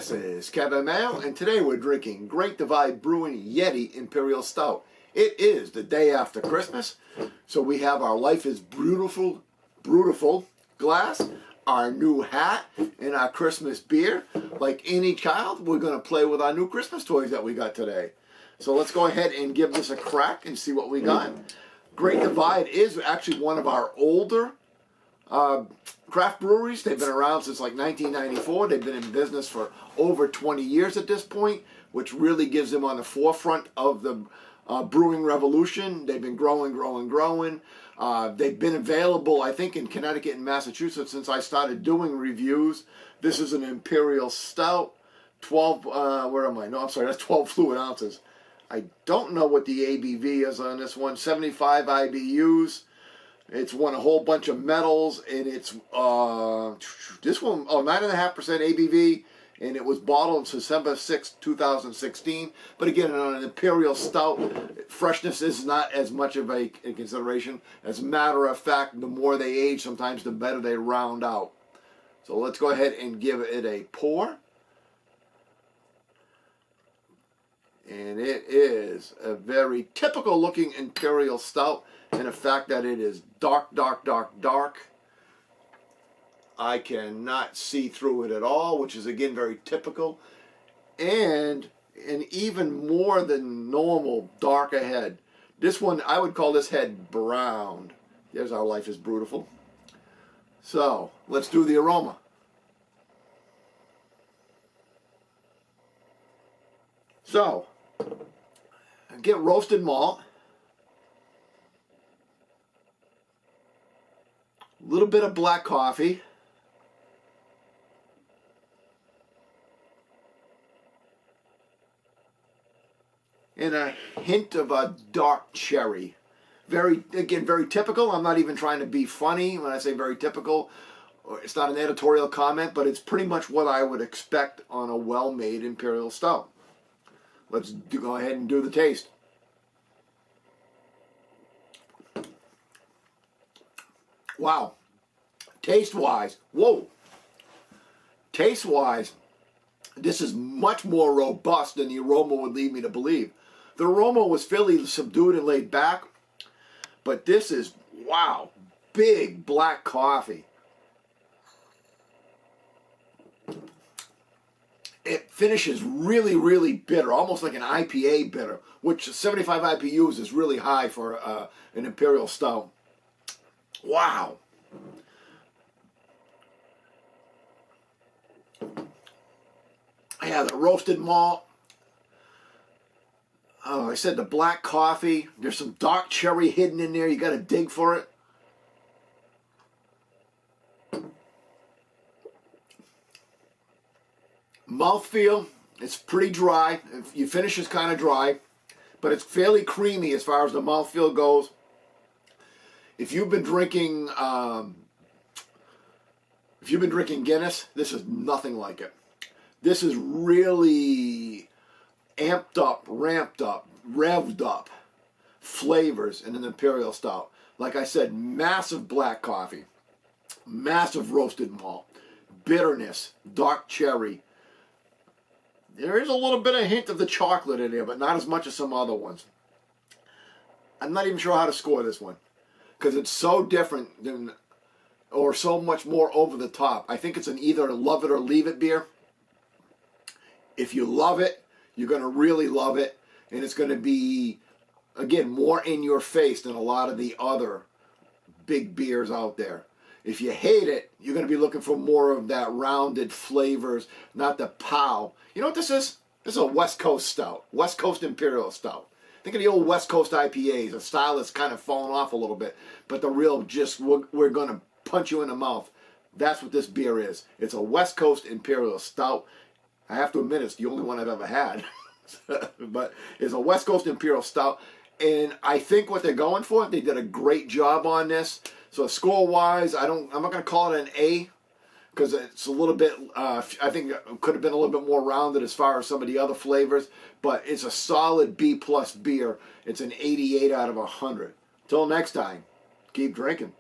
This is Kevin Mayo, and today we're drinking Great Divide Brewing YETI Imperial Stout. It is the day after Christmas, so we have our Life is Beautiful glass, our new hat, and our Christmas beer. Like any child, we're going to play with our new Christmas toys that we got today. So let's go ahead and give this a crack and see what we got. Great Divide is actually one of our older craft breweries. They've been around since like 1994. They've been in business for over 20 years at this point, which really gives them on the forefront of the brewing revolution. They've been growing. They've been available, I think, in Connecticut and Massachusetts since I started doing reviews. This is an Imperial Stout, 12, where am I? No, I'm sorry, that's 12 fluid ounces. I don't know what the ABV is on this one. 75 IBUs. It's won a whole bunch of medals, and it's, this one, 9.5% ABV, and it was bottled on December 6, 2016. But again, on an Imperial Stout, freshness is not as much of a consideration. As a matter of fact, the more they age, sometimes the better they round out. So let's go ahead and give it a pour. And it is a very typical looking Imperial Stout. And the fact that it is dark. I cannot see through it at all, which is again very typical. And an even more than normal dark ahead. This one, I would call this head brown. There's our Life is Beautiful. So, let's do the aroma. So, get roasted malt. A little bit of black coffee. And a hint of a dark cherry. Very typical. I'm not even trying to be funny when I say very typical. It's not an editorial comment, but it's pretty much what I would expect on a well-made Imperial Stout. Let's go ahead and do the taste. Wow. Taste-wise, whoa. Taste-wise, this is much more robust than the aroma would lead me to believe. The aroma was fairly subdued and laid back, but this is, wow, big black coffee. It finishes really bitter, almost like an IPA bitter, which 75 IBUs is really high for an Imperial Stout. Wow. Yeah, the roasted malt. Oh, I said the black coffee. There's some dark cherry hidden in there. You got to dig for it. Mouthfeel, it's pretty dry. Your finish is kind of dry, but it's fairly creamy as far as the mouthfeel goes. If you've been drinking Guinness, this is nothing like it. This is really amped up, ramped up, revved up flavors in an Imperial Stout. Like I said, massive black coffee, massive roasted malt, bitterness, dark cherry. There is a little bit of hint of the chocolate in there, but not as much as some other ones. I'm not even sure how to score this one, because it's so different than, or so much more over the top. I think it's an either love it or leave it beer. If you love it, you're going to really love it, and it's going to be, again, more in your face than a lot of the other big beers out there. If you hate it, you're going to be looking for more of that rounded flavors, not the pow. You know what this is? This is a West Coast Stout, West Coast Imperial Stout. Think of the old West Coast IPAs, a style that's kind of fallen off a little bit, but the real just, we're going to punch you in the mouth. That's what this beer is. It's a West Coast Imperial Stout. I have to admit, it's the only one I've ever had. But it's a West Coast Imperial Stout. And I think what they're going for, they did a great job on this. So score-wise, I'm not going to call it an A, because it's a little bit, I think it could have been a little bit more rounded as far as some of the other flavors. But it's a solid B+ beer. It's an 88 out of 100. Till next time, keep drinking.